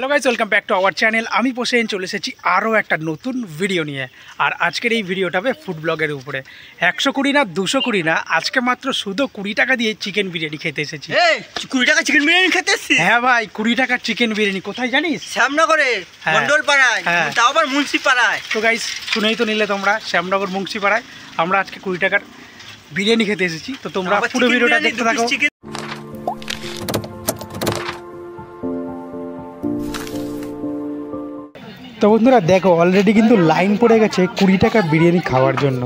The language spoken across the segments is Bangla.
Hello guys, welcome back to our channel. আমি পোষেন চলে এসেছি আরও একটা নতুন ভিডিও নিয়ে। আর আজকের এই ভিডিওটা হবে ফুড ব্লগের উপরে। 120 না 220 না, আজকে মাত্র শুধু 20 টাকা দিয়ে চিকেন বিরিয়ানি খেতে এসেছি। 20 টাকা চিকেন বিরিয়ানি খেতে এসেছি? হ্যাঁ ভাই, 20 টাকার চিকেন বিরিয়ানি। কোথায় জানিস? শ্যামনগরে মন্ডল পাড়ায়, তাও আবার মুন্সি পাড়ায়। তো গাইস, শুনেই তো নিলে তোমরা, শ্যামনগর মুন্সি পাড়ায় আমরা আজকে 20 টাকার বিরিয়ানি খেতে এসেছি। তো তোমরা পুরো ভিডিওটা দেখতে থাকো। তো বন্ধুরা দেখো, অলরেডি কিন্তু লাইন পড়ে গেছে 20 টাকা বিরিয়ানি খাওয়ার জন্য।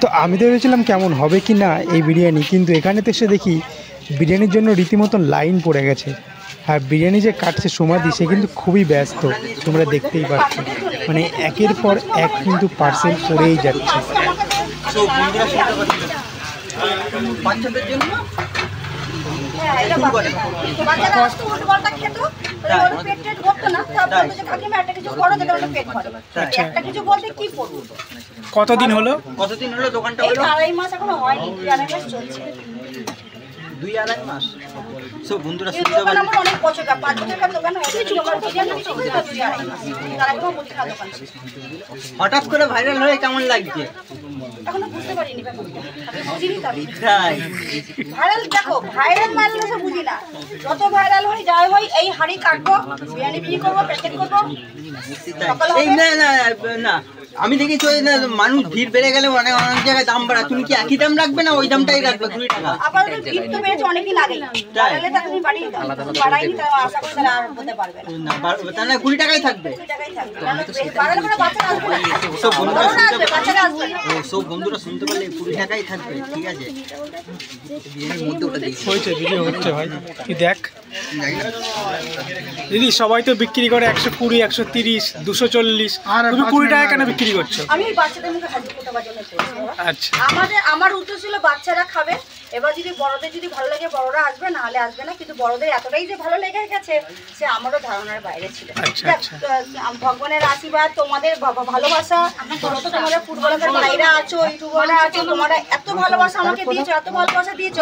তো আমি তো ভেবেছিলাম কেমন হবে কি না এই বিরিয়ানি, কিন্তু এখানে তো এসে দেখি বিরিয়ানির জন্য রীতিমতন লাইন পড়ে গেছে। আর বিরিয়ানি যে কাটছে সমাধি, সে কিন্তু খুবই ব্যস্ত, তোমরা দেখতেই পাচ্ছ। মানে একের পর এক কিন্তু পার্সেল করেই যাচ্ছে। কতদিন হলো দোকানটা? 2.5 মাস এখনো হয়নি, 2.5 মাস চলছে। 2.5 মাস। সব বন্ধুরা অনেক বছর, 5 বছর দোকান হয়েছে। হঠাৎ করে ভাইরাল হয়ে কেমন লাগছে? এখনো বুঝতে পারিনি, বুঝিনি। ভাইরাল দেখো, ভাইরাল বুঝি না। যত ভাইরাল হয় যাই হয়, এই হাড়ি কাটবো, বিরিয়ানি বিক্রি করবো, প্যাকেট করবো। এই না না না, আমি দেখি তো মানুষ ভিড় বেড়ে গেলে অনেক অনেক জায়গায় দাম বাড়া। তুমি কি একই দাম রাখবে না ওই দামটাই রাখবে 20 টাকা? আপাতত ভিড় তো বেড়েছে অনেকদিন আগে, তাহলে তো তুমি বাড়িয়ে দাও, বাড়াইনি, তাই আশা করি তাহলে আর বলতে পারবে না। তাহলে 20 টাকাই থাকবে। 20 টাকাই থাকবে, বাড়ালে করে বাচ্চারা আসবে না। সব বন্ধুরা শুনতে বাচ্চারা আসবে না। সব বন্ধুরা শুনতে পারলে 20 টাকাই থাকবে, ঠিক আছে? বিরিয়ানির মধ্যে ওটা দেখি হয়েছে, ভিডিও হচ্ছে ভাই, তুই দেখ। দিদি সবাই তো বিক্রি করে 120, 130, 240, তুমি 20 টাকা কেন বিক্রি করছো? আমি বাচ্চাদের মুখে হাসি ফোটাবার জন্য করেছি। আচ্ছা, আমার উদ্দেশ্য ছিল বাচ্চারা খাবে, এবার যদি বড়দের যদি ভালো লাগে বড়রা আসবে, না হলে আসবে না। কিন্তু বড়দের এতটাই যে ভালো লেগে গেছে, সে আমারও ধারণার বাইরে ছিল। ভগবানের আশীর্বাদ, তোমাদের ভালোবাসা, তোমরা তো তোমাদের ফুটবলারদের ভাইরা আছো, ইউটিউবাররা আছো, তোমরা এত ভালোবাসা আমাকে দিয়েছো, এত ভালোবাসা দিয়েছো,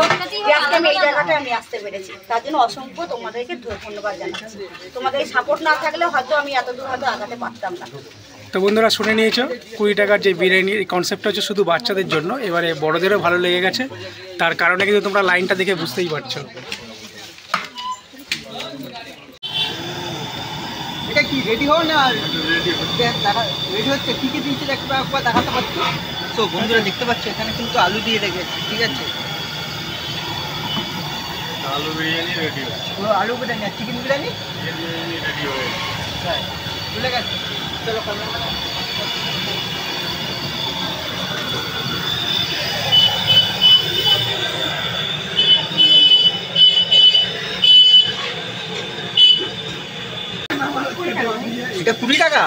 আজকে আমি এই জায়গাটায় আমি আসতে পেরেছি। তার জন্য অসংখ্য তোমাদেরকে ধন্যবাদ জানাচ্ছি। তোমাদের এই সাপোর্ট না থাকলে হয়তো আমি এত দূর হয়তো আগাতে পারতাম না। তো বন্ধুরা শুনে নিয়েছো, 20 টাকার যে বিরিয়ানির কনসেপ্টটা হচ্ছে শুধু বাচ্চাদের জন্য। এবারে বড়দেরও ভালো লেগে গেছে, তার কারণে কিন্তু তোমরা লাইনটা দেখে বুঝতেই পারছো। এটা কি রেডি হও না? রেডি হচ্ছে, কি কি দিয়েছে একবার দেখাতে পারছো? তো বন্ধুরা দেখতে পাচ্ছ, এখানে কিন্তু আলু দিয়ে রেখেছে, ঠিক আছে? আলু বিরিয়ানি রেডি হচ্ছে। আলু বিরিয়ানি আর চিকেন বিরিয়ানি রেডি হয়েছে, চলে গেছে। চলো এটা 20 টাকা।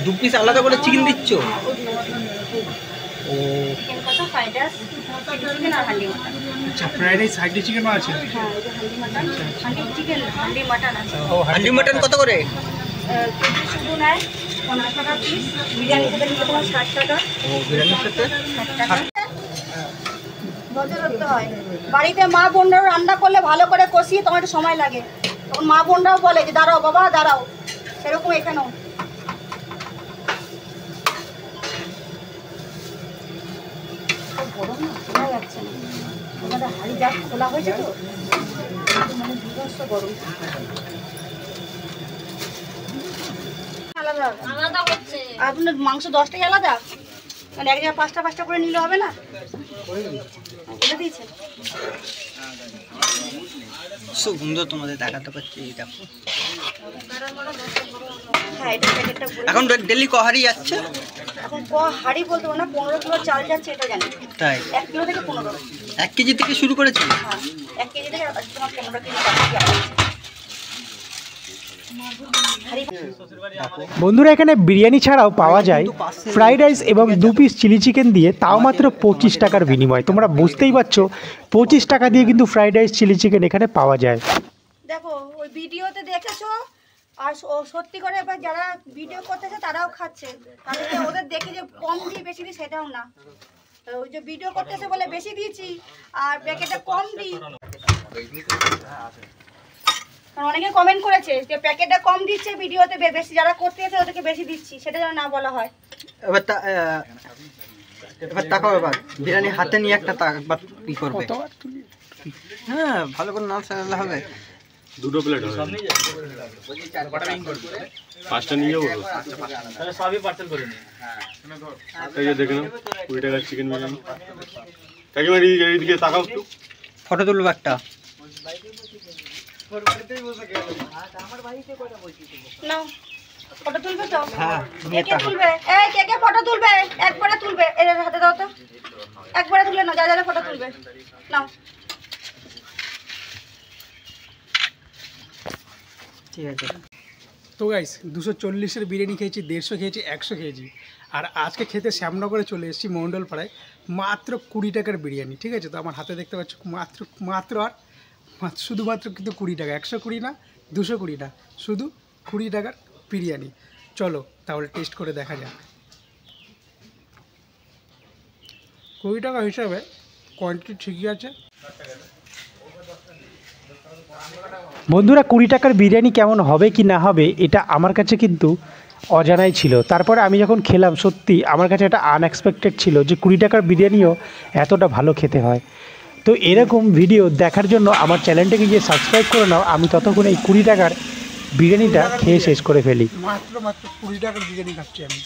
2 পিস আলাদা করে চিকেন দিচ্ছ? ও আচ্ছা, ফ্রাইড রাইস, হান্ডি চিকেনও আছে? হান্ডি মাটন কত করে? শুধু নেয় 50 টাকা পিস, বিরিয়ানি সাথে নিতে তোমার 60 টাকা। ও বিরিয়ানির সাথে হয়। বাড়িতে মা বোনরা রান্না করলে ভালো করে কষিয়ে তোমার একটু সময় লাগে, তখন মা বোনরাও বলে যে দাঁড়াও বাবা দাঁড়াও, সেরকম এখানেও। গরম না, শোনা যাচ্ছে না, তোমাদের হাড়ি যা খোলা হয়েছে তো, মানে বিভৎস গরম। আলাদা আলাদা হচ্ছে আপনার মাংস 10টাই আলাদা, মানে এক জায়গায় 5টা করে নিলে হবে না? বলে দিয়েছেন। খুব সুন্দর তোমাদের দেখাতে পাচ্ছি, এই দেখো। হ্যাঁ, এটা প্যাকেটটা এখন ডেলি কহারি যাচ্ছে? এখন হাড়ি বলতে পারবো না, 15 কিলো চাল যাচ্ছে এটা জানি। তাই 1 কিলো থেকে 15। 1 কেজি থেকে শুরু করেছি? হ্যাঁ, 1 কেজি থেকে তোমার 15 কেজি যাচ্ছে। বন্ধুরা এখানে বিরিয়ানি ছাড়াও পাওয়া যায় ফ্রাইড রাইস এবং 2 পিস চিলি চিকেন দিয়ে, তাও মাত্র 25 টাকার বিনিময়। তোমরা বুঝতেই পারছো, 25 টাকা দিয়ে কিন্তু ফ্রাইড রাইস চিলি চিকেন এখানে পাওয়া যায়। দেখো ওই ভিডিওতে দেখেছো, আর সত্যি করে এবার যারা ভিডিও করতেছে তারাও খাচ্ছে, তাদেরকে ওদের দেখে যে কম দিয়ে বেশি দিই সেটাও না। ওই যে ভিডিও করতেছে বলে বেশি দিয়েছি আর প্যাকেটে কম দিই, অনেকে কমেন্ট করেছে যে প্যাকেটটা কম দিচ্ছে ভিডিওতে, বেশি যারা করতে আছে ওদেরকে বেশি দিচ্ছি, সেটা যেন না বলা হয়। এবার তাকাও, এবার বিরিয়ানি হাতে নিয়ে একবার কি করবে? হ্যাঁ, ভালো করে নাল সাজালে হবে। 2 প্লেট হবে, 5টা নিয়ে যাবো। সবই পার্সেল করে নিই। এই যে দেখে নাও 20 টাকার চিকেন বিরিয়ানি। কাকিমা এইদিকে তাকাও একটু, ফটো তুলবো একটা। নাও ফটো তুলবে তো? হ্যাঁ, কে তুলবে? এই কে ফটো তুলবে? একবারে তুলবে, এর হাতে দাও তো, একবারে তুলে নাও, যা যা ফটো তুলবে নাও। ঠিক আছে। তো গাইস 240-এর বিরিয়ানি খেয়েছি, 150 খেয়েছি, 100 খেয়েছি। আর আজকে খেতে শ্যামনগরে চলে এসেছি মণ্ডলপাড়ায়, মাত্র 20 টাকার বিরিয়ানি। ঠিক আছে, তো আমার হাতে দেখতে পাচ্ছ শুধুমাত্র কিন্তু 20 টাকা, 120 না, 220 না, শুধু 20 টাকার বিরিয়ানি। চলো তাহলে টেস্ট করে দেখা যাক। 20 টাকা হিসাবে কোয়ান্টিটি ঠিকই আছে। বন্ধুরা 20 টাকার বিরিয়ানি কেমন হবে কি না হবে এটা আমার কাছে কিন্তু অজানাই ছিল। তারপরে আমি যখন খেলাম সত্যি আমার কাছে এটা আনএক্সপেক্টেড ছিল যে 20 টাকার বিরিয়ানিও এতটা ভালো খেতে হয়। তো এরকম ভিডিও দেখার জন্য আমার চ্যানেলটাকে গিয়ে সাবস্ক্রাইব করে নাও। আমি ততক্ষণ এই 20 টাকার বিরিয়ানিটা খেয়ে শেষ করে ফেলি। মাত্র 20 টাকার বিরিয়ানি খাচ্ছি আমি।